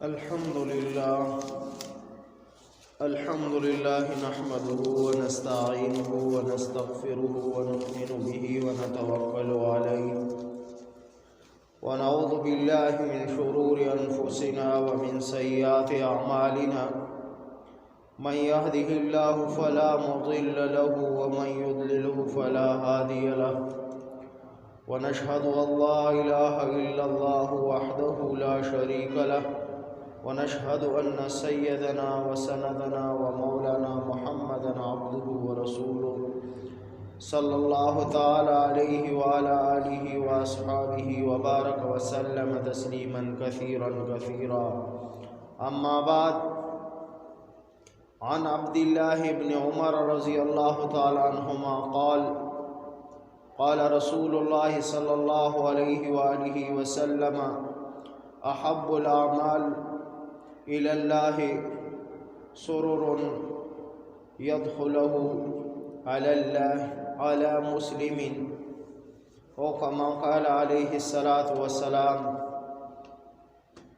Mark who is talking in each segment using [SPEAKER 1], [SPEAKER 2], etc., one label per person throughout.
[SPEAKER 1] الحمد لله نحمده ونستعينه ونستغفره ونؤمن به ونتوكل عليه ونعوذ بالله من شرور أنفسنا ومن سيئات أعمالنا من يهده الله فلا مضل له ومن يضلله فلا هادي له ونشهد أن لا إله إلا الله وحده لا شريك له ونشهد أن سيدنا وسندنا ومولانا محمدا عبده ورسوله صلى الله تعالى عليه وعلى آله وأصحابه وبارك وسلم تسليما كثيرا أما بعد عن عبد الله بن عمر رضي الله تعالى عنهما قال رسول الله صلى الله عليه وآله وسلم أحب الأعمال إلى الله سرر يدخله على مسلم أو كما قال عليه الصلاة والسلام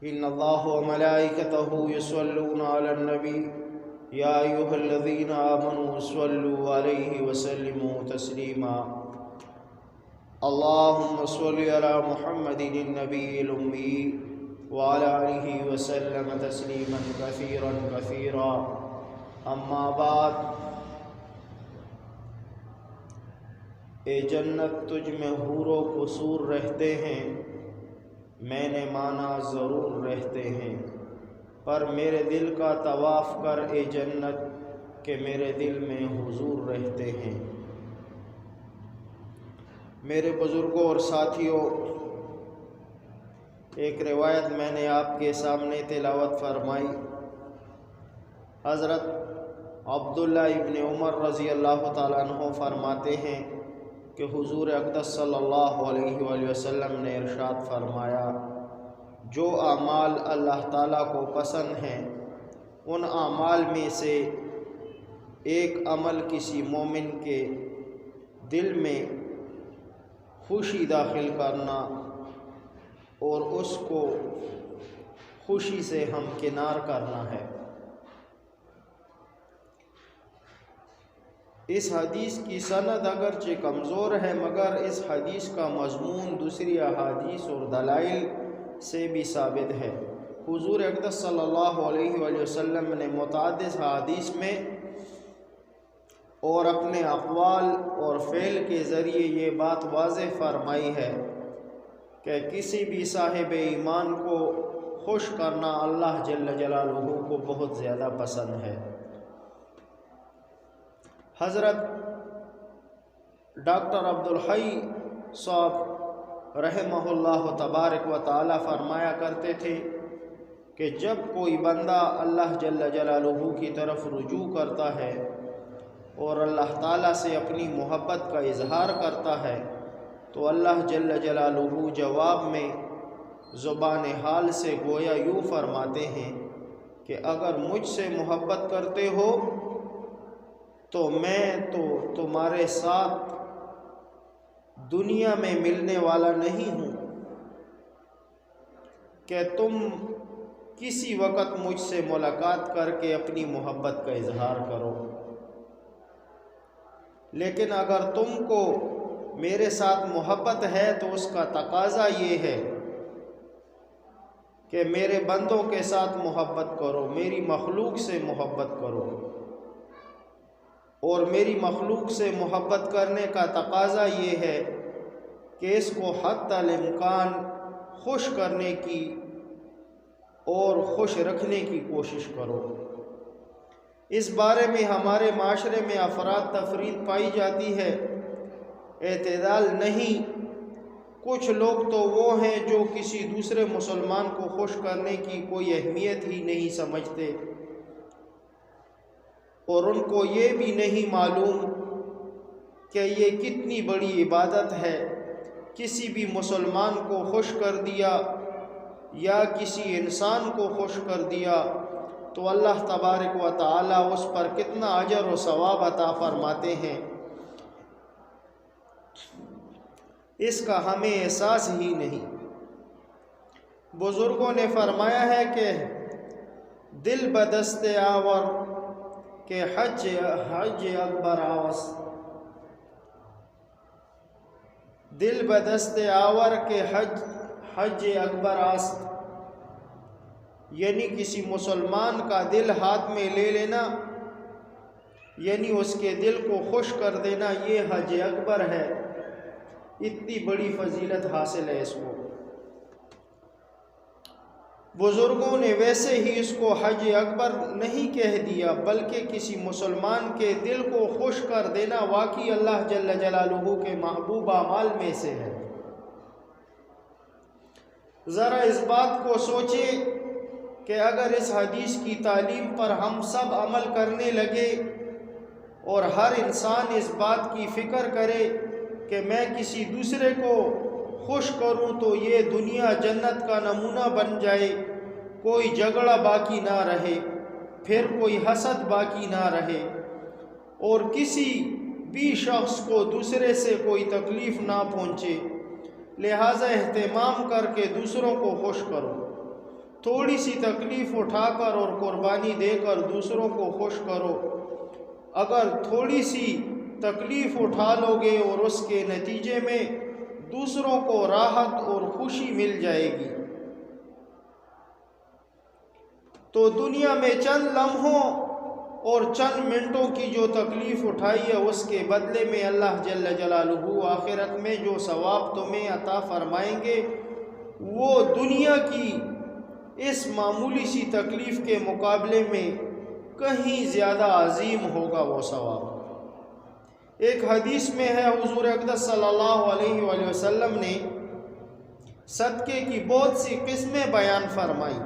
[SPEAKER 1] إن الله وملائكته يصلون على النبي يا أيها الذين آمنوا صلوا عليه وسلموا تسليما اللهم صل على محمد النبي الأمي وعلى آله وسلم تسليما كثيرا أما بعد اے جنت تجھ میں حور و قصور رہتے ہیں، میں نے مانا ضرور رہتے ہیں، پر میرے دل کا طواف کر اے جنت کہ میرے دل میں حضور رہتے ہیں۔ میرے بزرگوں اور ساتھیوں، ایک روایت میں نے آپ کے سامنے تلاوت فرمائی۔ حضرت عبداللہ ابن عمر رضی اللہ تعالیٰ عنہ فرماتے ہیں کہ حضور اقدس صلی اللہ علیہ وآلہ وسلم نے ارشاد فرمایا، جو اعمال اللہ تعالیٰ کو پسند ہیں ان اعمال میں سے ایک عمل کسی مومن کے دل میں خوشی داخل کرنا اور اس کو خوشی سے ہمکنار کرنا ہے۔ اس حدیث کی سند اگرچہ کمزور ہے، مگر اس حدیث کا مضمون دوسری احادیث اور دلائل سے بھی ثابت ہے۔ حضور اقدس صلی اللہ علیہ وآلہ وسلم نے متعدد حدیث میں اور اپنے اقوال اور فعل کے ذریعے یہ بات واضح فرمائی ہے کہ کسی بھی صاحب ایمان کو خوش کرنا اللہ جل جلالہ کو بہت زیادہ پسند ہے۔ حضرت ڈاکٹر عبدالحی صاحب رحمہ اللہ تبارک و تعالی فرمایا کرتے تھے کہ جب کوئی بندہ اللہ جل جلالہ کی طرف رجوع کرتا ہے اور اللہ تعالیٰ سے اپنی محبت کا اظہار کرتا ہے تو اللہ جل جلالہ جواب میں زبان حال سے گویا یوں فرماتے ہیں کہ اگر مجھ سے محبت کرتے ہو تو میں تو تمہارے ساتھ دنیا میں ملنے والا نہیں ہوں کہ تم کسی وقت مجھ سے ملاقات کر کے اپنی محبت کا اظہار کرو، لیکن اگر تم کو میرے ساتھ محبت ہے تو اس کا تقاضا یہ ہے کہ میرے بندوں کے ساتھ محبت کرو، میری مخلوق سے محبت کرو، اور میری مخلوق سے محبت کرنے کا تقاضا یہ ہے کہ اس کو حتی الامکان خوش کرنے کی اور خوش رکھنے کی کوشش کرو۔ اس بارے میں ہمارے معاشرے میں افراد تفریق پائی جاتی ہے، اعتدال نہیں۔ کچھ لوگ تو وہ ہیں جو کسی دوسرے مسلمان کو خوش کرنے کی کوئی اہمیت ہی نہیں سمجھتے، اور ان کو یہ بھی نہیں معلوم کہ یہ کتنی بڑی عبادت ہے۔ کسی بھی مسلمان کو خوش کر دیا یا کسی انسان کو خوش کر دیا تو اللہ تبارک و تعالی اس پر کتنا اجر و ثواب عطا فرماتے ہیں، اس کا ہمیں احساس ہی نہیں۔ بزرگوں نے فرمایا ہے کہ دل بدست آور کہ حج اکبر آوس، دل بدست آور کے حج اکبر آست، یعنی کسی مسلمان کا دل ہاتھ میں لے لینا، یعنی اس کے دل کو خوش کر دینا، یہ حج اکبر ہے۔ اتنی بڑی فضیلت حاصل ہے اس کو۔ بزرگوں نے ویسے ہی اس کو حج اکبر نہیں کہہ دیا، بلکہ کسی مسلمان کے دل کو خوش کر دینا واقعی اللہ جل جلالہ کے محبوب اعمال میں سے ہے۔ ذرا اس بات کو سوچیں کہ اگر اس حدیث کی تعلیم پر ہم سب عمل کرنے لگے اور ہر انسان اس بات کی فکر کرے کہ میں کسی دوسرے کو خوش کروں تو یہ دنیا جنت کا نمونہ بن جائے، کوئی جھگڑا باقی نہ رہے، پھر کوئی حسد باقی نہ رہے، اور کسی بھی شخص کو دوسرے سے کوئی تکلیف نہ پہنچے۔ لہٰذا اہتمام کر کے دوسروں کو خوش کرو، تھوڑی سی تکلیف اٹھا کر اور قربانی دے کر دوسروں کو خوش کرو۔ اگر تھوڑی سی تکلیف اٹھا لو گے اور اس کے نتیجے میں دوسروں کو راحت اور خوشی مل جائے گی، تو دنیا میں چند لمحوں اور چند منٹوں کی جو تکلیف اٹھائی ہے اس کے بدلے میں اللہ جل جلالہ آخرت میں جو ثواب تمہیں عطا فرمائیں گے وہ دنیا کی اس معمولی سی تکلیف کے مقابلے میں کہیں زیادہ عظیم ہوگا وہ ثواب۔ ایک حدیث میں ہے حضور اقدس صلی اللہ علیہ وآلہ وسلم نے صدقے کی بہت سی قسمیں بیان فرمائی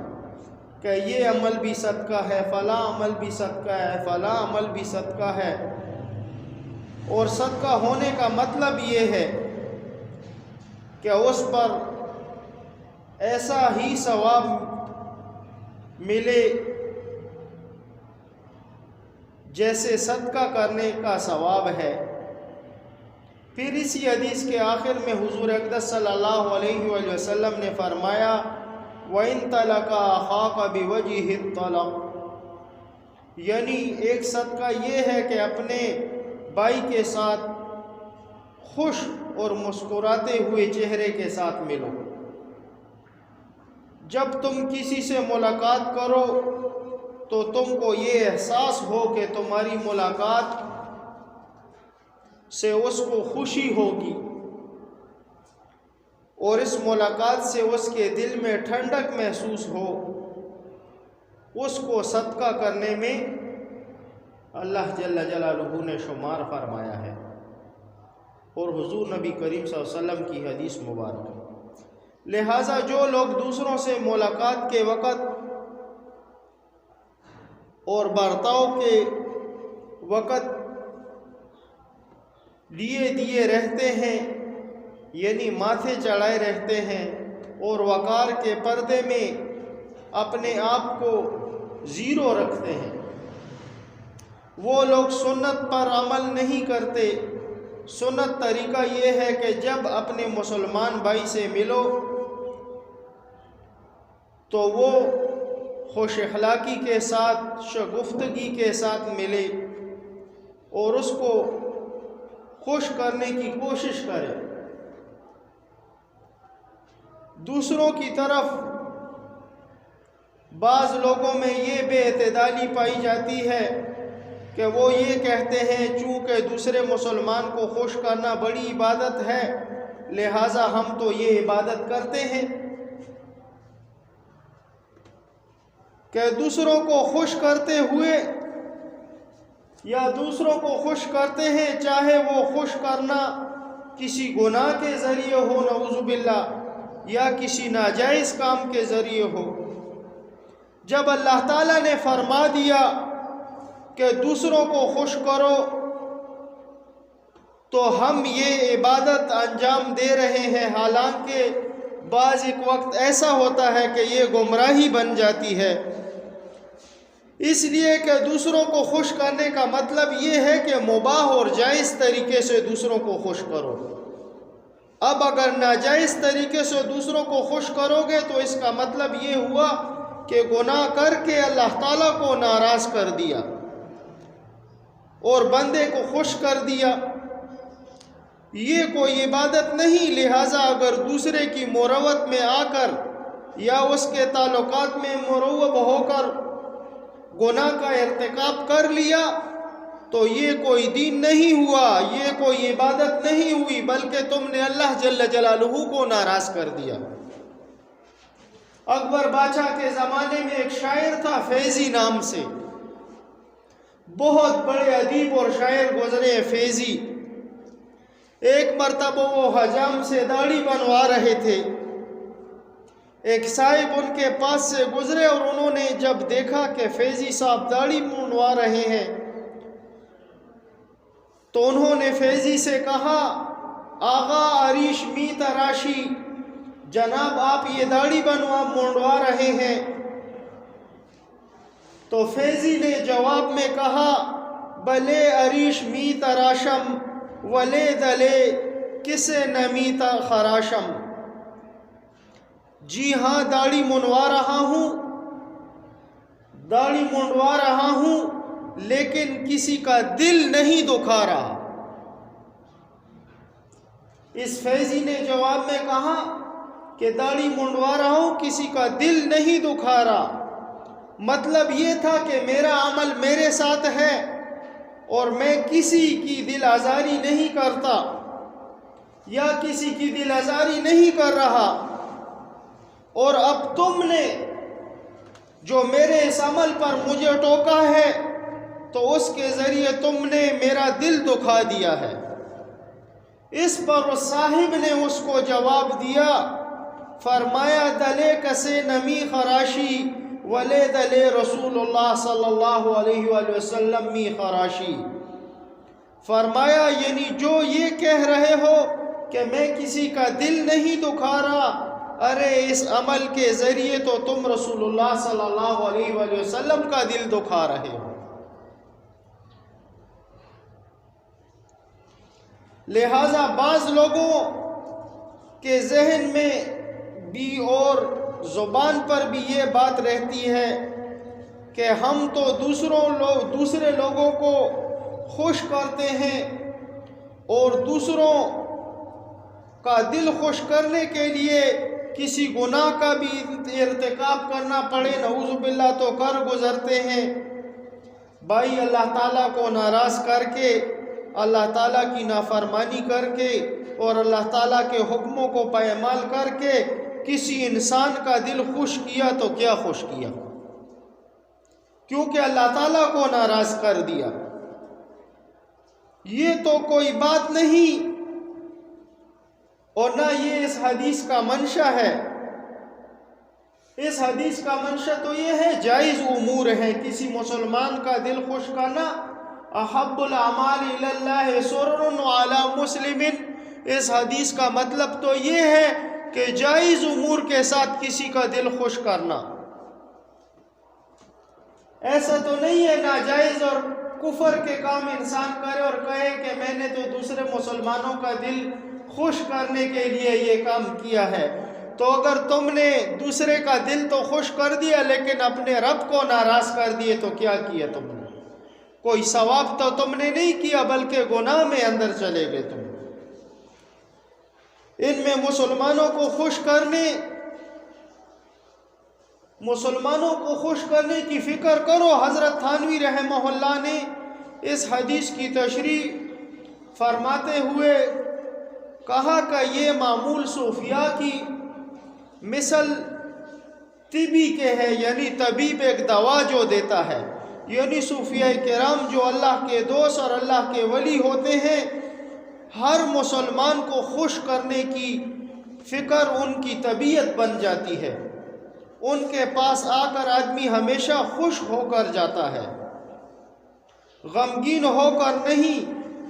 [SPEAKER 1] کہ یہ عمل بھی صدقہ ہے، فلاں عمل بھی صدقہ ہے، فلاں عمل بھی صدقہ ہے، اور صدقہ ہونے کا مطلب یہ ہے کہ اس پر ایسا ہی ثواب ملے جیسے صدقہ کرنے کا ثواب ہے۔ پھر اسی حدیث کے آخر میں حضور اقدس صلی اللہ علیہ وآلہ وسلم نے فرمایا وَإِن طَلَقَ أَخَاكَ بِوَجْهِ الطَّلَقِ، یعنی ایک صدقہ یہ ہے کہ اپنے بھائی کے ساتھ خوش اور مسکراتے ہوئے چہرے کے ساتھ ملو۔ جب تم کسی سے ملاقات کرو تو تم کو یہ احساس ہو کہ تمہاری ملاقات سے اس کو خوشی ہوگی، اور اس ملاقات سے اس کے دل میں ٹھنڈک محسوس ہو، اس کو صدقہ کرنے میں اللہ جل جلالہ نے شمار فرمایا ہے، اور حضور نبی کریم صلی اللہ علیہ وسلم کی حدیث مبارک ہے۔ لہٰذا جو لوگ دوسروں سے ملاقات کے وقت اور برتاؤ کے وقت لیے دیے رہتے ہیں، یعنی ماتھے چڑھائے رہتے ہیں اور وقار کے پردے میں اپنے آپ کو زیرو رکھتے ہیں، وہ لوگ سنت پر عمل نہیں کرتے۔ سنت طریقہ یہ ہے کہ جب اپنے مسلمان بھائی سے ملو تو وہ خوش اخلاقی کے ساتھ، شگفتگی کے ساتھ ملے اور اس کو خوش کرنے کی کوشش کرے۔ دوسروں کی طرف بعض لوگوں میں یہ بے اعتدالی پائی جاتی ہے کہ وہ یہ کہتے ہیں چونکہ دوسرے مسلمان کو خوش کرنا بڑی عبادت ہے لہٰذا ہم تو یہ عبادت کرتے ہیں کہ دوسروں کو خوش کرتے ہوئے یا دوسروں کو خوش کرتے ہیں، چاہے وہ خوش کرنا کسی گناہ کے ذریعے ہو نعوذ باللہ یا کسی ناجائز کام کے ذریعے ہو۔ جب اللہ تعالیٰ نے فرما دیا کہ دوسروں کو خوش کرو تو ہم یہ عبادت انجام دے رہے ہیں، حالانکہ بعض ایک وقت ایسا ہوتا ہے کہ یہ گمراہی بن جاتی ہے، اس لیے کہ دوسروں کو خوش کرنے کا مطلب یہ ہے کہ مباح اور جائز طریقے سے دوسروں کو خوش کرو۔ اب اگر ناجائز طریقے سے دوسروں کو خوش کرو گے تو اس کا مطلب یہ ہوا کہ گناہ کر کے اللہ تعالیٰ کو ناراض کر دیا اور بندے کو خوش کر دیا. یہ کوئی عبادت نہیں. لہٰذا اگر دوسرے کی مروت میں آ کر یا اس کے تعلقات میں مروب ہو کر گناہ کا ارتکاب کر لیا تو یہ کوئی دین نہیں ہوا، یہ کوئی عبادت نہیں ہوئی، بلکہ تم نے اللہ جل جلالہ کو ناراض کر دیا. اکبر بادشاہ کے زمانے میں ایک شاعر تھا فیضی نام سے، بہت بڑے ادیب اور شاعر گزرے ہیں فیضی. ایک مرتبہ وہ حجام سے داڑھی بنوا رہے تھے. ایک صاحب ان کے پاس سے گزرے اور انہوں نے جب دیکھا کہ فیضی صاحب داڑھی منڈوا رہے ہیں تو انہوں نے فیضی سے کہا، آغا عریش می تراشی، جناب آپ یہ داڑھی منڈوا رہے ہیں؟ تو فیضی نے جواب میں کہا، بلے عریش می تراشم ولے دلے کسے نمیتا خراشم. جی ہاں داڑھی منڈوا رہا ہوں لیکن کسی کا دل نہیں دکھا رہا. اس فیضی نے جواب میں کہا کہ داڑھی منڈوا رہا ہوں کسی کا دل نہیں دکھا رہا. مطلب یہ تھا کہ میرا عمل میرے ساتھ ہے اور میں کسی کی دل آزاری نہیں کرتا یا کسی کی دل آزاری نہیں کر رہا، اور اب تم نے جو میرے اس عمل پر مجھے ٹوکا ہے تو اس کے ذریعے تم نے میرا دل دکھا دیا ہے. اس پر اس صاحب نے اس کو جواب دیا، فرمایا دلے کسے نمی خراشی ولے دلے رسول اللہ صلی اللہ علیہ وآلہ وسلم می خراشی. فرمایا یعنی جو یہ کہہ رہے ہو کہ میں کسی کا دل نہیں دکھا رہا، ارے اس عمل کے ذریعے تو تم رسول اللہ صلی اللہ علیہ وآلہ وسلم کا دل دکھا رہے ہو. لہٰذا بعض لوگوں کے ذہن میں بھی اور زبان پر بھی یہ بات رہتی ہے کہ ہم تو دوسرے لوگوں کو خوش کرتے ہیں اور دوسروں کا دل خوش کرنے کے لیے کسی گناہ کا بھی ارتکاب کرنا پڑے نعوذ باللہ تو کر گزرتے ہیں. بھائی اللہ تعالیٰ کو ناراض کر کے، اللہ تعالیٰ کی نافرمانی کر کے اور اللہ تعالیٰ کے حکموں کو پایمال کر کے کسی انسان کا دل خوش کیا تو کیا خوش کیا، کیونکہ اللہ تعالیٰ کو ناراض کر دیا. یہ تو کوئی بات نہیں اور نہ یہ اس حدیث کا منشا ہے. اس حدیث کا منشا تو یہ ہے جائز امور ہے. کسی مسلمان کا دل خوش کرنا، احب الاعمال الی اللہ سرر علی مسلم، اس حدیث کا مطلب تو یہ ہے کہ جائز امور کے ساتھ کسی کا دل خوش کرنا. ایسا تو نہیں ہے ناجائز اور کفر کے کام انسان کرے اور کہے کہ میں نے تو دوسرے مسلمانوں کا دل خوش کرنے کے لیے یہ کام کیا ہے. تو اگر تم نے دوسرے کا دل تو خوش کر دیا لیکن اپنے رب کو ناراض کر دیے تو کیا کیا تم نے؟ کوئی ثواب تو تم نے نہیں کیا بلکہ گناہ میں اندر چلے گئے تم. ان میں مسلمانوں کو خوش کرنے کی فکر کرو. حضرت تھانوی رحمہ اللہ نے اس حدیث کی تشریح فرماتے ہوئے کہا کہ یہ معمول صوفیاء کی مثل طبی کے ہے، یعنی طبیب ایک دوا جو دیتا ہے. یعنی صوفیاء کرام جو اللہ کے دوست اور اللہ کے ولی ہوتے ہیں، ہر مسلمان کو خوش کرنے کی فکر ان کی طبیعت بن جاتی ہے. ان کے پاس آ کر آدمی ہمیشہ خوش ہو کر جاتا ہے، غمگین ہو کر نہیں.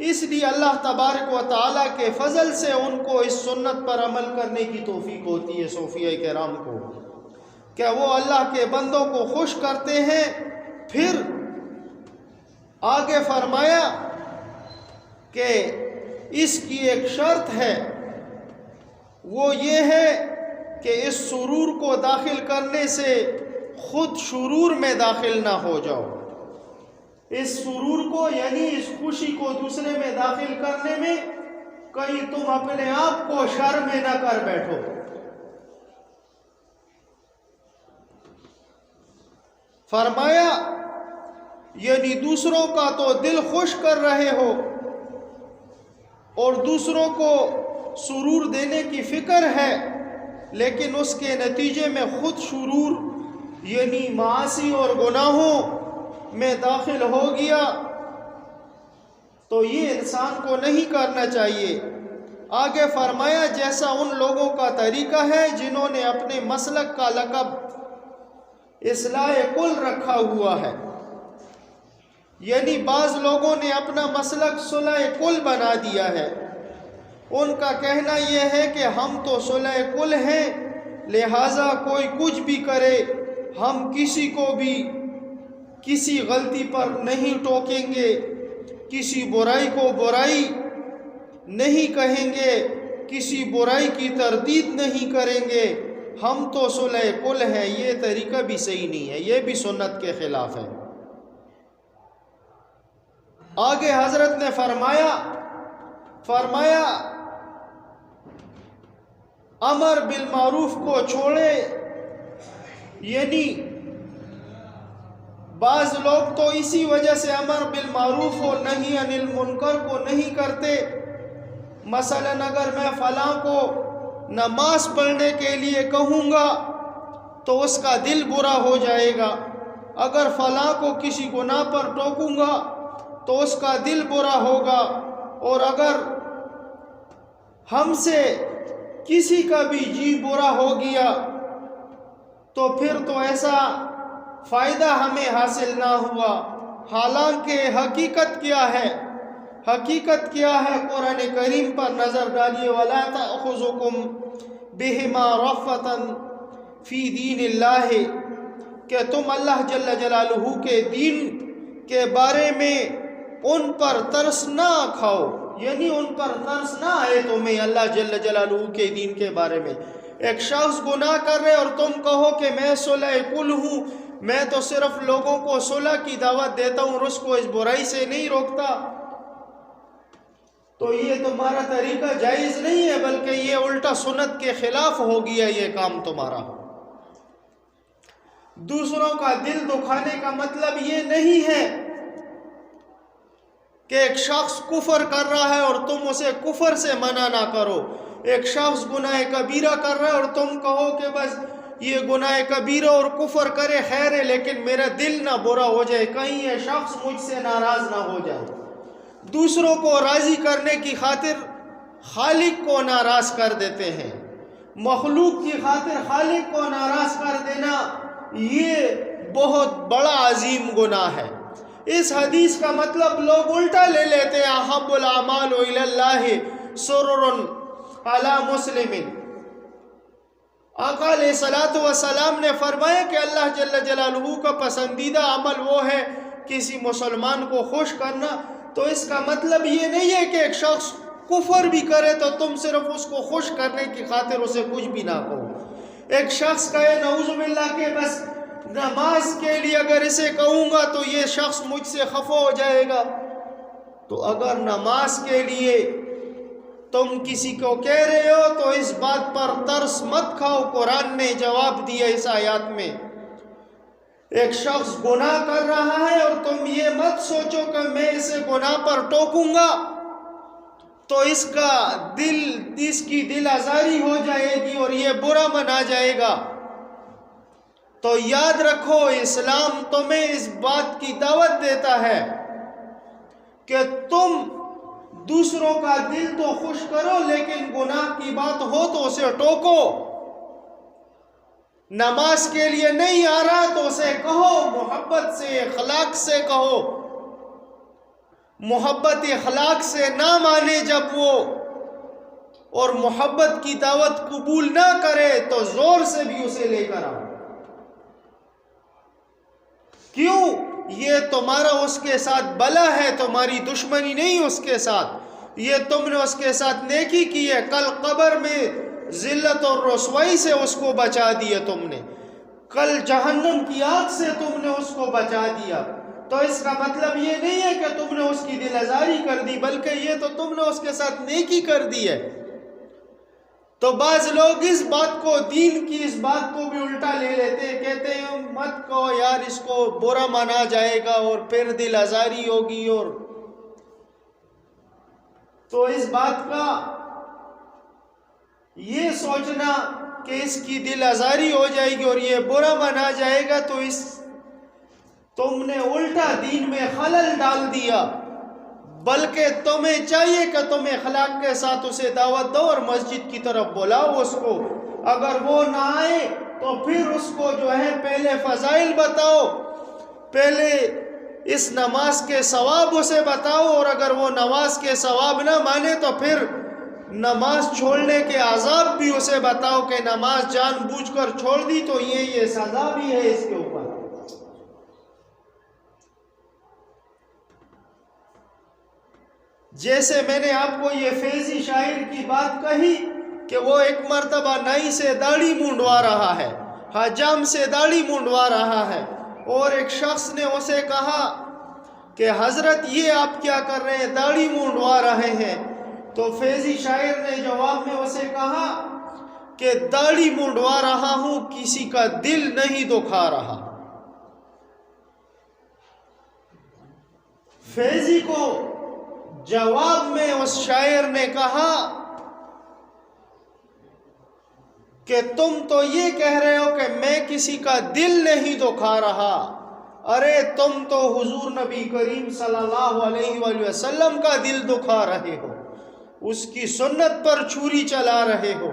[SPEAKER 1] اس لیے اللہ تبارک و تعالیٰ کے فضل سے ان کو اس سنت پر عمل کرنے کی توفیق ہوتی ہے صوفیاء کرام کو، کہ وہ اللہ کے بندوں کو خوش کرتے ہیں. پھر آگے فرمایا کہ اس کی ایک شرط ہے وہ یہ ہے کہ اس سرور کو داخل کرنے سے خود شرور میں داخل نہ ہو جاؤ. اس سرور کو یعنی اس خوشی کو دوسرے میں داخل کرنے میں کہیں تم اپنے آپ کو شر میں نہ کر بیٹھو. فرمایا یعنی دوسروں کا تو دل خوش کر رہے ہو اور دوسروں کو سرور دینے کی فکر ہے، لیکن اس کے نتیجے میں خود شرور یعنی معاصی اور گناہوں میں داخل ہو گیا، تو یہ انسان کو نہیں کرنا چاہیے. آگے فرمایا جیسا ان لوگوں کا طریقہ ہے جنہوں نے اپنے مسلک کا لقب اصلاح کل رکھا ہوا ہے. یعنی بعض لوگوں نے اپنا مسلک صلح کل بنا دیا ہے. ان کا کہنا یہ ہے کہ ہم تو صلح کل ہیں، لہٰذا کوئی کچھ بھی کرے ہم کسی کو بھی کسی غلطی پر نہیں ٹوکیں گے، کسی برائی کو برائی نہیں کہیں گے، کسی برائی کی تردید نہیں کریں گے، ہم تو صلح کل ہیں. یہ طریقہ بھی صحیح نہیں ہے، یہ بھی سنت کے خلاف ہے. آگے حضرت نے فرمایا امر بالمعروف کو چھوڑے. یعنی بعض لوگ تو اسی وجہ سے امر بالمعروف و نہی عن المنکر کو نہیں کرتے. مثلا اگر میں فلاں کو نماز پڑھنے کے لیے کہوں گا تو اس کا دل برا ہو جائے گا، اگر فلاں کو کسی گناہ پر ٹوکوں گا تو اس کا دل برا ہوگا، اور اگر ہم سے کسی کا بھی جی برا ہو گیا تو پھر تو ایسا فائدہ ہمیں حاصل نہ ہوا. حالانکہ حقیقت کیا ہے؟ حقیقت کیا ہے؟ قرآن کریم پر نظر ڈالیے. وَلَا تَأْخُذُكُمْ بِهِمَا رَفَّةً فِي دِينِ اللَّهِ، کہ تم اللہ جل جلالہ کے دین کے بارے میں ان پر ترس نہ کھاؤ. یعنی ان پر ترس نہ آئے تمہیں اللہ جل جلالہ کے دین کے بارے میں. ایک شخص گناہ کر رہے اور تم کہو کہ میں صلح کل ہوں، میں تو صرف لوگوں کو صلح کی دعوت دیتا ہوں اور اس کو اس برائی سے نہیں روکتا، تو یہ تمہارا طریقہ جائز نہیں ہے، بلکہ یہ الٹا سنت کے خلاف ہو گیا یہ کام تمہارا. دوسروں کا دل دکھانے کا مطلب یہ نہیں ہے کہ ایک شخص کفر کر رہا ہے اور تم اسے کفر سے منع نہ کرو. ایک شخص گناہ کبیرہ کر رہا ہے اور تم کہو کہ بس یہ گناہ کبیرہ اور کفر کرے خیر ہے، لیکن میرا دل نہ برا ہو جائے، کہیں یہ شخص مجھ سے ناراض نہ ہو جائے. دوسروں کو راضی کرنے کی خاطر خالق کو ناراض کر دیتے ہیں. مخلوق کی خاطر خالق کو ناراض کر دینا یہ بہت بڑا عظیم گناہ ہے. اس حدیث کا مطلب لوگ الٹا لے لیتے ہیں. احب الاعمال الی اللہ سرر علی مسلم. آقا علیہ الصلوۃ والسلام نے فرمایا کہ اللہ جل جلالہ کا پسندیدہ عمل وہ ہے کسی مسلمان کو خوش کرنا. تو اس کا مطلب یہ نہیں ہے کہ ایک شخص کفر بھی کرے تو تم صرف اس کو خوش کرنے کی خاطر اسے کچھ بھی نہ کہو. ایک شخص کہے نعوذ باللہ کہ بس نماز کے لیے اگر اسے کہوں گا تو یہ شخص مجھ سے خفا ہو جائے گا، تو اگر نماز کے لیے تم کسی کو کہہ رہے ہو تو اس بات پر ترس مت کھاؤ. قرآن نے جواب دیا اس آیات میں. ایک شخص گناہ کر رہا ہے اور تم یہ مت سوچو کہ میں اسے گناہ پر ٹوکوں گا تو اس کی دل آزاری ہو جائے گی اور یہ برا منا جائے گا. تو یاد رکھو اسلام تمہیں اس بات کی دعوت دیتا ہے کہ تم دوسروں کا دل تو خوش کرو، لیکن گناہ کی بات ہو تو اسے ٹوکو. نماز کے لیے نہیں آ رہا تو اسے کہو، محبت سے اخلاق سے کہو. محبت اخلاق سے نہ مانے جب وہ اور محبت کی دعوت قبول نہ کرے تو زور سے بھی اسے لے کر آؤ. کیوں؟ یہ تمہارا اس کے ساتھ بلا ہے، تمہاری دشمنی نہیں اس کے ساتھ. یہ تم نے اس کے ساتھ نیکی کی ہے. کل قبر میں ذلت اور رسوائی سے اس کو بچا دیا تم نے، کل جہنم کی آگ سے تم نے اس کو بچا دیا۔ تو اس کا مطلب یہ نہیں ہے کہ تم نے اس کی دل آزاری کر دی، بلکہ یہ تو تم نے اس کے ساتھ نیکی کر دی ہے۔ تو بعض لوگ اس بات کو، دین کی اس بات کو بھی الٹا لے لیتے ہیں، کہتے ہیں مت کہو یار اس کو برا مانا جائے گا اور پھر دل آزاری ہوگی، اور تو اس بات کا یہ سوچنا کہ اس کی دل آزاری ہو جائے گی اور یہ برا مانا جائے گا، تو اس تم نے الٹا دین میں خلل ڈال دیا۔ بلکہ تمہیں چاہیے کہ تم اخلاق کے ساتھ اسے دعوت دو اور مسجد کی طرف بلاؤ اس کو۔ اگر وہ نہ آئے تو پھر اس کو جو ہے پہلے فضائل بتاؤ، پہلے اس نماز کے ثواب اسے بتاؤ، اور اگر وہ نماز کے ثواب نہ مانے تو پھر نماز چھوڑنے کے عذاب بھی اسے بتاؤ کہ نماز جان بوجھ کر چھوڑ دی تو یہ سزا بھی ہے اس کے اوپر۔ جیسے میں نے آپ کو یہ فیضی شاعر کی بات کہی کہ وہ ایک مرتبہ نائی سے داڑھی مونڈوا رہا ہے، حجام سے داڑھی مونڈوا رہا ہے، اور ایک شخص نے اسے کہا کہ حضرت یہ آپ کیا کر رہے ہیں، داڑھی مونڈوا رہے ہیں؟ تو فیضی شاعر نے جواب میں اسے کہا کہ داڑھی مونڈوا رہا ہوں، کسی کا دل نہیں دکھا رہا۔ فیضی کو جواب میں اس شاعر نے کہا کہ تم تو یہ کہہ رہے ہو کہ میں کسی کا دل نہیں دکھا رہا، ارے تم تو حضور نبی کریم صلی اللہ علیہ وآلہ وسلم کا دل دکھا رہے ہو، اس کی سنت پر چھری چلا رہے ہو۔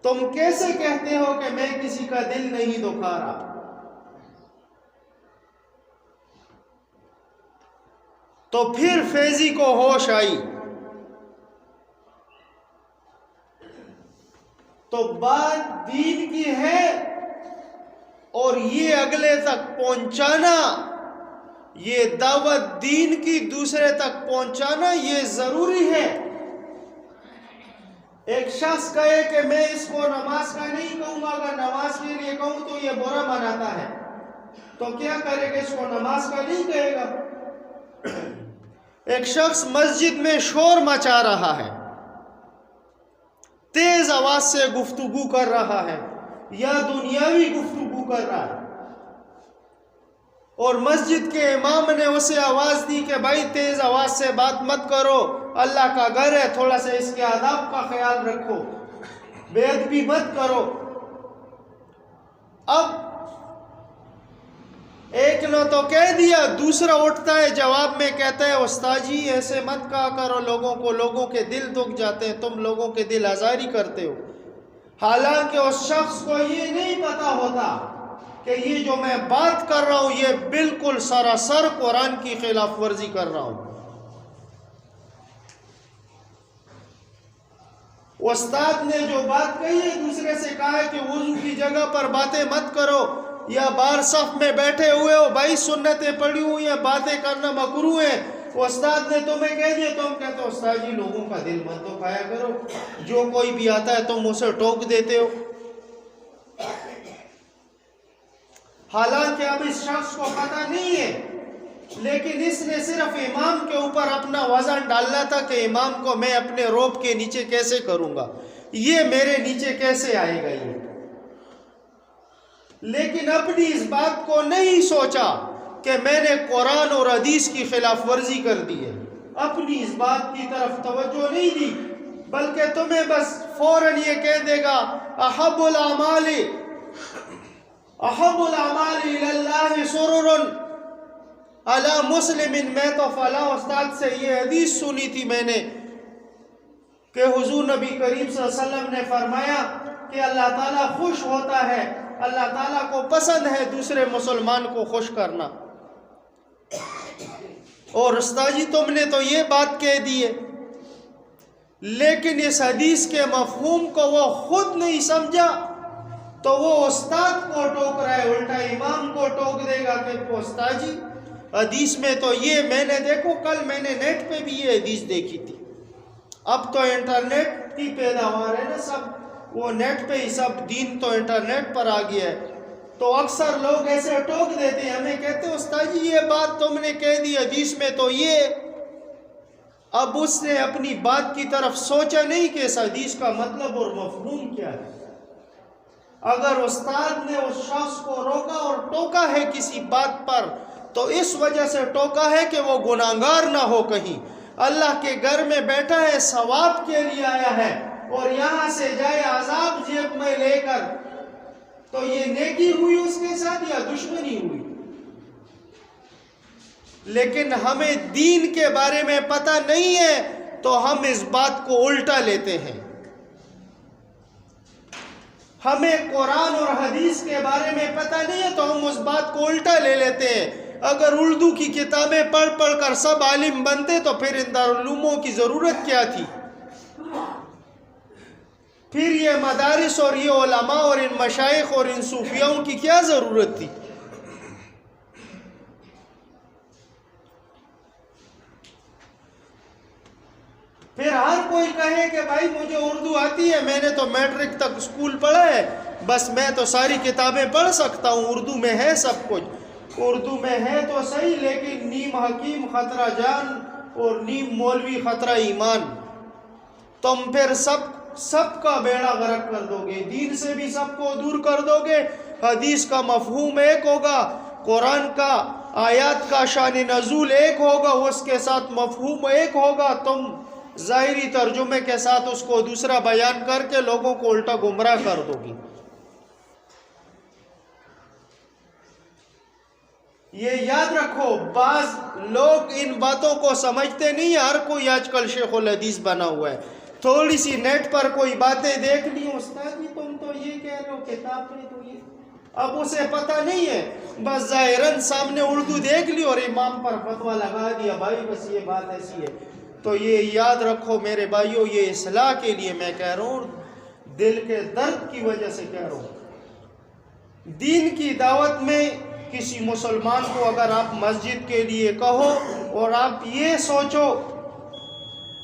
[SPEAKER 1] تم کیسے کہتے ہو کہ میں کسی کا دل نہیں دکھا رہا؟ تو پھر فیضی کو ہوش آئی۔ تو بات دین کی ہے اور یہ اگلے تک پہنچانا، یہ دعوت دین کی دوسرے تک پہنچانا یہ ضروری ہے۔ ایک شخص کہے کہ میں اس کو نماز کا نہیں کہوں گا، اگر نماز کے لیے کہوں تو یہ برا مناتا ہے، تو کیا کرے گا؟ اس کو نماز کا نہیں کہے گا۔ ایک شخص مسجد میں شور مچا رہا ہے، تیز آواز سے گفتگو کر رہا ہے یا دنیاوی گفتگو کر رہا ہے، اور مسجد کے امام نے اسے آواز دی کہ بھائی تیز آواز سے بات مت کرو، اللہ کا گھر ہے، تھوڑا سا اس کے آداب کا خیال رکھو، بے ادبی مت کرو۔ اب ایک نے تو کہہ دیا، دوسرا اٹھتا ہے جواب میں کہتا ہے استاد جی ایسے مت کہا کرو لوگوں کو، لوگوں کے دل دکھ جاتے ہیں، تم لوگوں کے دل آزاری کرتے ہو۔ حالانکہ اس شخص کو یہ نہیں پتا ہوتا کہ یہ جو میں بات کر رہا ہوں یہ بالکل سراسر قرآن کی خلاف ورزی کر رہا ہوں۔ استاد نے جو بات کہی ہے، دوسرے سے کہا ہے کہ وضو کی جگہ پر باتیں مت کرو، یا باہر صف میں بیٹھے ہوئے ہو بھائی سنتیں پڑھی ہوئی ہیں، باتیں کرنا مکروہ ہے، استاد نے تمہیں کہہ دیا، تم کہتے ہو استاد جی لوگوں کا دل مت دکھایا کرو، جو کوئی بھی آتا ہے تم اسے ٹوک دیتے ہو۔ حالانکہ اب اس شخص کو پتہ نہیں ہے، لیکن اس نے صرف امام کے اوپر اپنا وزن ڈالنا تھا کہ امام کو میں اپنے روب کے نیچے کیسے کروں گا، یہ میرے نیچے کیسے آئے گا یہ۔ لیکن اپنی اس بات کو نہیں سوچا کہ میں نے قرآن اور حدیث کی خلاف ورزی کر دی ہے، اپنی اس بات کی طرف توجہ نہیں دی، بلکہ تمہیں بس فوراً یہ کہہ دے گا احب الاعمال الی اللہ سرر علی مسلم۔ میں تو فلاں استاد سے یہ حدیث سنی تھی میں نے کہ حضور نبی کریم صلی اللہ علیہ وسلم نے فرمایا کہ اللہ تعالیٰ خوش ہوتا ہے، اللہ تعالیٰ کو پسند ہے دوسرے مسلمان کو خوش کرنا، اور استاد جی تم نے تو یہ بات کہہ دی ہے۔ لیکن اس حدیث کے مفہوم کو وہ خود نہیں سمجھا تو وہ استاد کو ٹوک رہا ہے، الٹا امام کو ٹوک دے گا کہ استاد جی حدیث میں تو یہ، میں نے دیکھو کل میں نے نیٹ پہ بھی یہ حدیث دیکھی تھی۔ اب تو انٹرنیٹ کی پیداوار ہے نا سب، وہ نیٹ پہ ہی سب، دین تو انٹرنیٹ پر آ گیا ہے، تو اکثر لوگ ایسے ٹوک دیتے ہیں، ہمیں کہتے ہیں استاد جی یہ بات تم نے کہہ دی حدیث میں تو یہ، اب اس نے اپنی بات کی طرف سوچا نہیں کہ اس حدیث کا مطلب اور مفہوم کیا ہے۔ اگر استاد نے اس شخص کو روکا اور ٹوکا ہے کسی بات پر تو اس وجہ سے ٹوکا ہے کہ وہ گناہگار نہ ہو، کہیں اللہ کے گھر میں بیٹھا ہے، ثواب کے لیے آیا ہے، اور یہاں سے جائے عذاب جیب میں لے کر، تو یہ نیکی ہوئی اس کے ساتھ یا دشمنی ہوئی؟ لیکن ہمیں دین کے بارے میں پتہ نہیں ہے تو ہم اس بات کو الٹا لیتے ہیں۔ ہمیں قرآن اور حدیث کے بارے میں پتہ نہیں ہے تو ہم اس بات کو الٹا لے لیتے ہیں۔ اگر اردو کی کتابیں پڑھ پڑھ کر سب عالم بنتے تو پھر ان دارالعلوموں کی ضرورت کیا تھی؟ پھر یہ مدارس اور یہ علماء اور ان مشائخ اور ان صوفیاؤں کی کیا ضرورت تھی؟ پھر ہر کوئی کہے کہ بھائی مجھے اردو آتی ہے، میں نے تو میٹرک تک اسکول پڑھا ہے، بس میں تو ساری کتابیں پڑھ سکتا ہوں، اردو میں ہے سب کچھ۔ اردو میں ہے تو صحیح، لیکن نیم حکیم خطرہ جان اور نیم مولوی خطرہ ایمان، تم پھر سب کا بیڑا غرق کر دو گے، دین سے بھی سب کو دور کر دو گے۔ حدیث کا مفہوم ایک ہوگا، قرآن کا آیات کا شان نزول ایک ہوگا، اس کے ساتھ مفہوم ایک ہوگا، تم ظاہری ترجمے کے ساتھ اس کو دوسرا بیان کر کے لوگوں کو الٹا گمراہ کر دو گی۔ یہ یاد رکھو، بعض لوگ ان باتوں کو سمجھتے نہیں ہیں، ہر کوئی آج کل شیخ الحدیث بنا ہوا ہے، تھوڑی سی نیٹ پر کوئی باتیں دیکھ لی، استاد جی تم تو یہ کہہ رہے ہو کتاب میں تو یہ، اب اسے پتہ نہیں ہے، بس ظاہراً سامنے اردو دیکھ لی اور امام پر فتویٰ لگا دیا، بھائی بس یہ بات ایسی ہے۔ تو یہ یاد رکھو میرے بھائیوں، یہ اصلاح کے لیے میں کہہ رہا ہوں، دل کے درد کی وجہ سے کہہ رہا ہوں۔ دین کی دعوت میں کسی مسلمان کو اگر آپ مسجد کے لیے کہو اور آپ یہ سوچو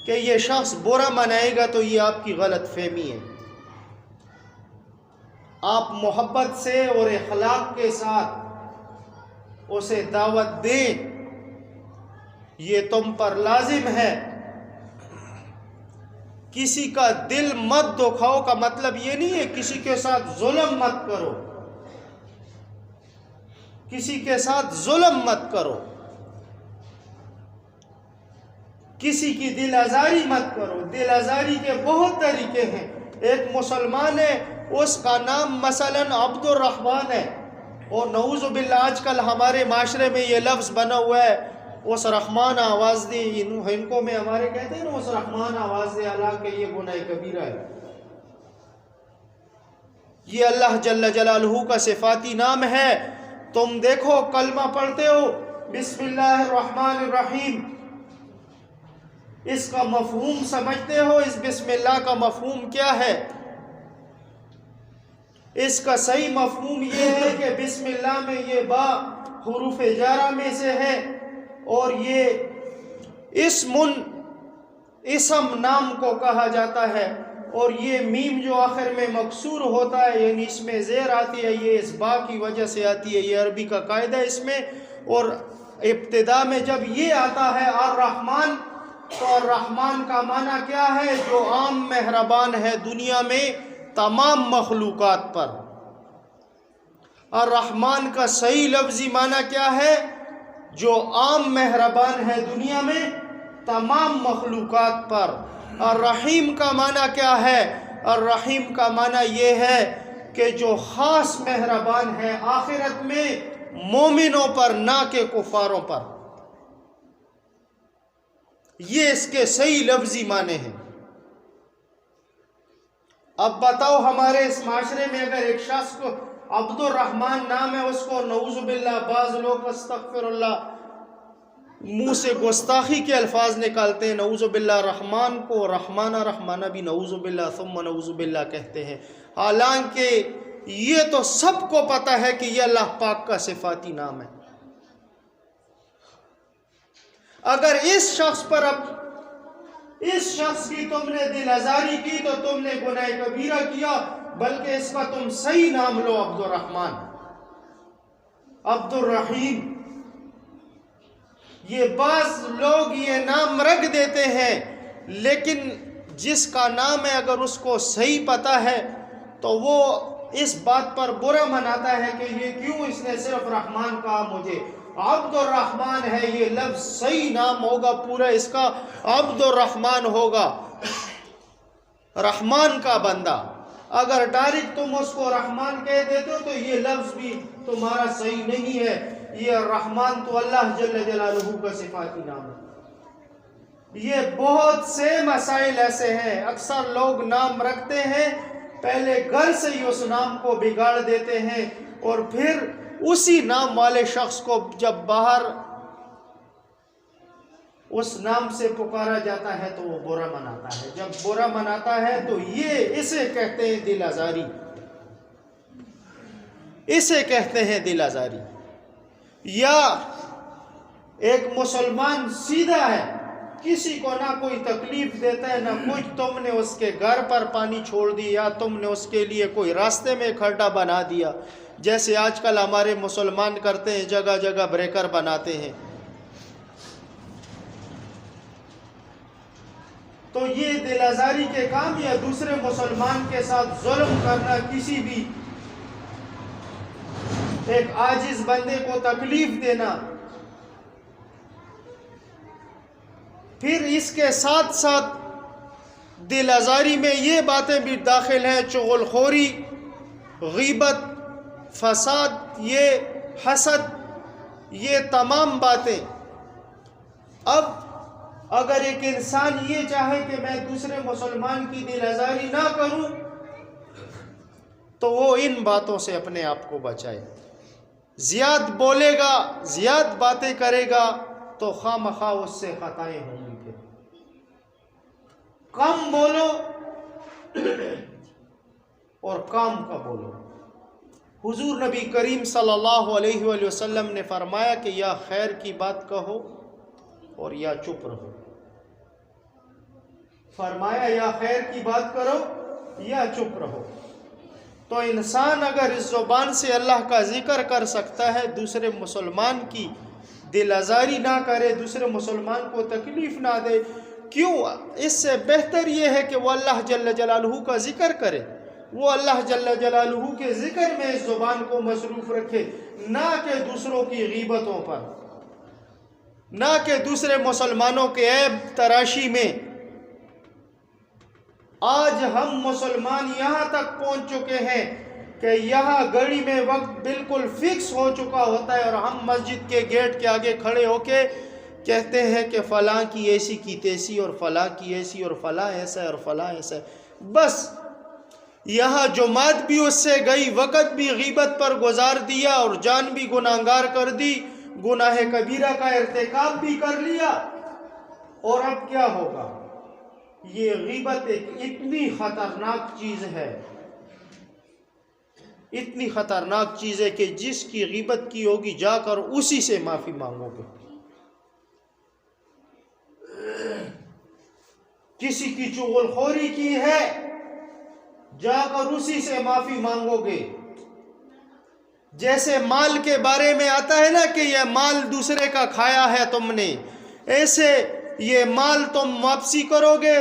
[SPEAKER 1] کہ یہ شخص برا منائے گا تو یہ آپ کی غلط فہمی ہے۔ آپ محبت سے اور اخلاق کے ساتھ اسے دعوت دیں، یہ تم پر لازم ہے۔ کسی کا دل مت دکھاؤ کا مطلب یہ نہیں ہے کسی کے ساتھ ظلم مت کرو، کسی کے ساتھ ظلم مت کرو، کسی کی دل آزاری مت کرو۔ دل آزاری کے بہت طریقے ہیں۔ ایک مسلمان ہے، اس کا نام مثلا عبد الرحمن ہے، اور نعوذ باللہ آج کل ہمارے معاشرے میں یہ لفظ بنا ہوا ہے، اس رحمان آواز دے، ان کو میں ہمارے کہتے ہیں نا اس رحمان آواز دے، حالانکہ یہ گناہ کبیرہ ہے۔ یہ اللہ جل جلالہ کا صفاتی نام ہے۔ تم دیکھو کلمہ پڑھتے ہو بسم اللہ الرحمن الرحیم، اس کا مفہوم سمجھتے ہو؟ اس بسم اللہ کا مفہوم کیا ہے؟ اس کا صحیح مفہوم یہ ہے کہ بسم اللہ میں یہ با حروف جارہ میں سے ہے، اور یہ اسم نام کو کہا جاتا ہے، اور یہ میم جو آخر میں مکسور ہوتا ہے یعنی اس میں زیر آتی ہے، یہ اس با کی وجہ سے آتی ہے، یہ عربی کا قاعدہ ہے اس میں۔ اور ابتدا میں جب یہ آتا ہے الرحمن، تو الرحمن کا معنی کیا ہے؟ جو عام مہربان ہے دنیا میں تمام مخلوقات پر۔ الرحمن کا صحیح لفظی معنی کیا ہے؟ جو عام مہربان ہے دنیا میں تمام مخلوقات پر۔ الرحیم کا معنی کیا ہے؟ الرحیم کا معنی یہ ہے کہ جو خاص مہربان ہے آخرت میں مومنوں پر، نہ کہ کفاروں پر۔ یہ اس کے صحیح لفظی معنی ہیں۔ اب بتاؤ ہمارے اس معاشرے میں اگر ایک شخص کو عبد الرحمن نام ہے، اس کو نعوذ باللہ بعض لوگ استغفر اللہ منہ سے گستاخی کے الفاظ نکالتے ہیں، نعوذ باللہ رحمان کو رحمانہ بھی نعوذ باللہ ثم نعوذ باللہ کہتے ہیں، حالانکہ یہ تو سب کو پتہ ہے کہ یہ اللہ پاک کا صفاتی نام ہے۔ اگر اس شخص پر اب اس شخص کی تم نے دل آزاری کی تو تم نے گناہ کبیرہ کیا، بلکہ اس کا تم صحیح نام لو عبد الرحمن، عبد الرحیم۔ یہ بعض لوگ یہ نام رکھ دیتے ہیں، لیکن جس کا نام ہے اگر اس کو صحیح پتہ ہے تو وہ اس بات پر برا مناتا ہے کہ یہ کیوں اس نے صرف رحمان کہا مجھے۔ عبد الرحمن ہے یہ لفظ، صحیح نام ہوگا پورا اس کا عبد الرحمن ہوگا، رحمان کا بندہ۔ اگر ڈائریکٹ تم اس کو رحمان کہہ دیتے ہو تو یہ لفظ بھی تمہارا صحیح نہیں ہے۔ یہ رحمان تو اللہ جل جلالہ کا صفاتی نام ہے۔ یہ بہت سے مسائل ایسے ہیں، اکثر لوگ نام رکھتے ہیں، پہلے گھر سے ہی اس نام کو بگاڑ دیتے ہیں، اور پھر اسی نام والے شخص کو جب باہر اس نام سے پکارا جاتا ہے تو وہ برا مناتا ہے۔ جب برا مناتا ہے تو یہ اسے کہتے ہیں دل آزاری، اسے کہتے ہیں دل آزاری۔ یا ایک مسلمان سیدھا ہے، کسی کو نہ کوئی تکلیف دیتا ہے نہ کچھ، تم نے اس کے گھر پر پانی چھوڑ دی یا تم نے اس کے لیے کوئی راستے میں کھڈا بنا دیا، جیسے آج کل ہمارے مسلمان کرتے ہیں، جگہ جگہ بریکر بناتے ہیں، تو یہ دل آزاری کے کام یا دوسرے مسلمان کے ساتھ ظلم کرنا، کسی بھی ایک عاجز بندے کو تکلیف دینا۔ پھر اس کے ساتھ ساتھ دل آزاری میں یہ باتیں بھی داخل ہیں، چغل خوری، غیبت، فساد، یہ حسد، یہ تمام باتیں۔ اب اگر ایک انسان یہ چاہے کہ میں دوسرے مسلمان کی دل آزاری نہ کروں تو وہ ان باتوں سے اپنے آپ کو بچائے۔ زیاد بولے گا، زیاد باتیں کرے گا تو خواہ مخواہ اس سے خطائیں ہوں گی۔ پھر کم بولو اور کام کا بولو۔ حضور نبی کریم صلی اللہ علیہ وآلہ وسلم نے فرمایا کہ یا خیر کی بات کہو اور یا چپ رہو۔ فرمایا یا خیر کی بات کرو یا چپ رہو۔ تو انسان اگر اس زبان سے اللہ کا ذکر کر سکتا ہے، دوسرے مسلمان کی دل آزاری نہ کرے، دوسرے مسلمان کو تکلیف نہ دے، کیوں؟ اس سے بہتر یہ ہے کہ وہ اللہ جل جلالہ کا ذکر کرے، وہ اللہ جل جلالہ کے ذکر میں اس زبان کو مصروف رکھے، نہ کہ دوسروں کی غیبتوں پر، نہ کہ دوسرے مسلمانوں کے عیب تراشی میں۔ آج ہم مسلمان یہاں تک پہنچ چکے ہیں کہ یہاں گھڑی میں وقت بالکل فکس ہو چکا ہوتا ہے، اور ہم مسجد کے گیٹ کے آگے کھڑے ہو کے کہتے ہیں کہ فلاں کی ایسی کی تیسی، اور فلاں کی ایسی، اور فلاں ایسا ہے، اور فلاں ایسا ہے۔ بس یہاں جماعت بھی اس سے گئی، وقت بھی غیبت پر گزار دیا، اور جان بھی گناہگار کر دی، گناہ کبیرہ کا ارتکاب بھی کر لیا۔ اور اب کیا ہوگا؟ یہ غیبت ایک اتنی خطرناک چیز ہے، اتنی خطرناک چیز ہے کہ جس کی غیبت کی ہوگی جا کر اسی سے معافی مانگو گے۔ کسی کی چغل خوری کی ہے، جا کر اسی سے معافی مانگو گے۔ جیسے مال کے بارے میں آتا ہے نا کہ یہ مال دوسرے کا کھایا ہے تم نے، ایسے یہ مال تم واپسی کرو گے،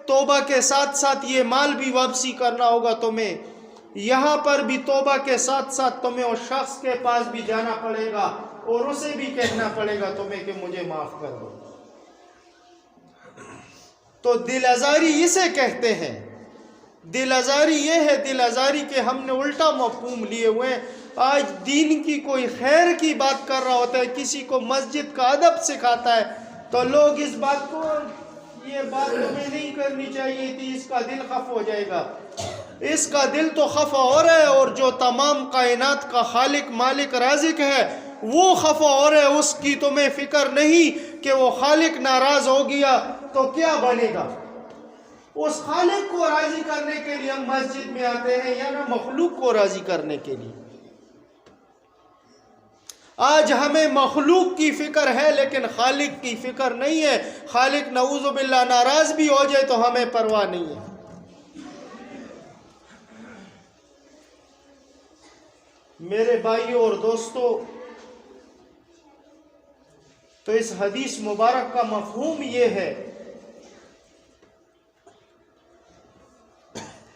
[SPEAKER 1] توبہ کے ساتھ ساتھ یہ مال بھی واپسی کرنا ہوگا تمہیں۔ یہاں پر بھی توبہ کے ساتھ ساتھ تمہیں اس شخص کے پاس بھی جانا پڑے گا اور اسے بھی کہنا پڑے گا تمہیں کہ مجھے معاف کر دو۔ تو دل آزاری اسے کہتے ہیں۔ دل آزاری یہ ہے، دل آزاری کے ہم نے الٹا مفہوم لیے ہوئے ہیں۔ آج دین کی کوئی خیر کی بات کر رہا ہوتا ہے، کسی کو مسجد کا ادب سکھاتا ہے، تو لوگ اس بات کو، یہ بات تمہیں نہیں کرنی چاہیے تھی، اس کا دل خف ہو جائے گا۔ اس کا دل تو خفا ہو رہا ہے، اور جو تمام کائنات کا خالق مالک رازق ہے وہ خفا ہو رہا ہے، اس کی تمہیں فکر نہیں کہ وہ خالق ناراض ہو گیا تو کیا بنے گا۔ اس خالق کو راضی کرنے کے لیے ہم مسجد میں آتے ہیں یا نہ مخلوق کو راضی کرنے کے لیے؟ آج ہمیں مخلوق کی فکر ہے لیکن خالق کی فکر نہیں ہے. خالق نعوذ باللہ ناراض بھی ہو جائے تو ہمیں پرواہ نہیں ہے. میرے بھائیوں اور دوستو، تو اس حدیث مبارک کا مفہوم یہ ہے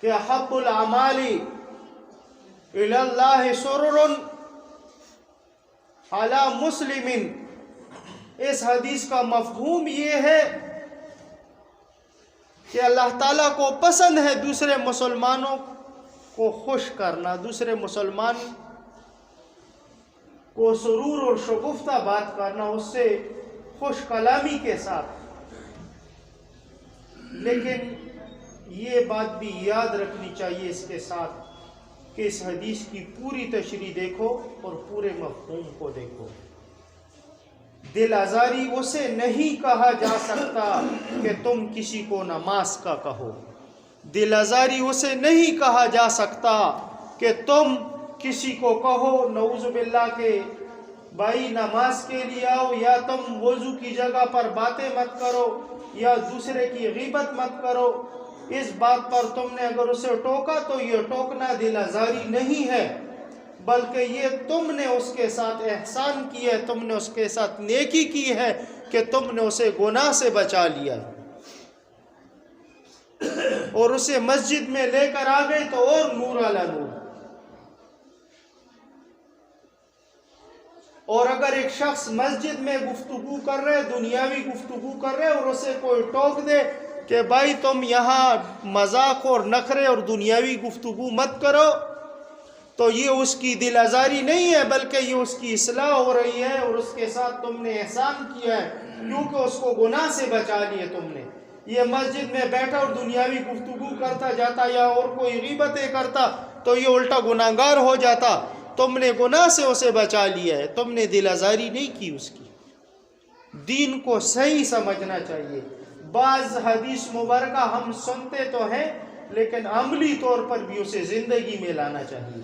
[SPEAKER 1] کہ احب الاعمال الی اللہ سرر علی مسلم. اس حدیث کا مفہوم یہ ہے کہ اللہ تعالیٰ کو پسند ہے دوسرے مسلمانوں کو خوش کرنا، دوسرے مسلمان کو سرور اور شگفتہ بات کرنا، اس سے خوش کلامی کے ساتھ. لیکن یہ بات بھی یاد رکھنی چاہیے اس کے ساتھ کہ اس حدیث کی پوری تشریح دیکھو اور پورے مفہوم کو دیکھو. دل آزاری اسے نہیں کہا جا سکتا کہ تم کسی کو نماز کا کہو. دل آزاری اسے نہیں کہا جا سکتا کہ تم کسی کو کہو نعوذ باللہ کہ بھائی نماز کے لیے آؤ، یا تم وضو کی جگہ پر باتیں مت کرو، یا دوسرے کی غیبت مت کرو. اس بات پر تم نے اگر اسے ٹوکا تو یہ ٹوکنا دل آزاری نہیں ہے، بلکہ یہ تم نے اس کے ساتھ احسان کیا ہے، تم نے اس کے ساتھ نیکی کی ہے کہ تم نے اسے گناہ سے بچا لیا اور اسے مسجد میں لے کر آ گئے تو اور نور علی نور. اور اگر ایک شخص مسجد میں گفتگو کر رہے، دنیاوی گفتگو کر رہے، اور اسے کوئی ٹوک دے کہ بھائی تم یہاں مذاق اور نخرے اور دنیاوی گفتگو مت کرو، تو یہ اس کی دل آزاری نہیں ہے بلکہ یہ اس کی اصلاح ہو رہی ہے اور اس کے ساتھ تم نے احسان کیا ہے کیونکہ اس کو گناہ سے بچا لیے تم نے. یہ مسجد میں بیٹھا اور دنیاوی گفتگو کرتا جاتا یا اور کوئی غیبتیں کرتا تو یہ الٹا گناہگار ہو جاتا. تم نے گناہ سے اسے بچا لیا ہے، تم نے دل آزاری نہیں کی اس کی. دین کو صحیح سمجھنا چاہیے. بعض حدیث مبارکہ ہم سنتے تو ہیں لیکن عملی طور پر بھی اسے زندگی میں لانا چاہیے.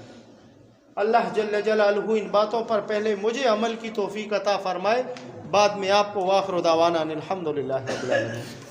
[SPEAKER 1] اللہ جل جلالہ ان باتوں پر پہلے مجھے عمل کی توفیق عطا فرمائے، بعد میں آپ کو. واخر دعوانا الحمدللہ رب العالمین.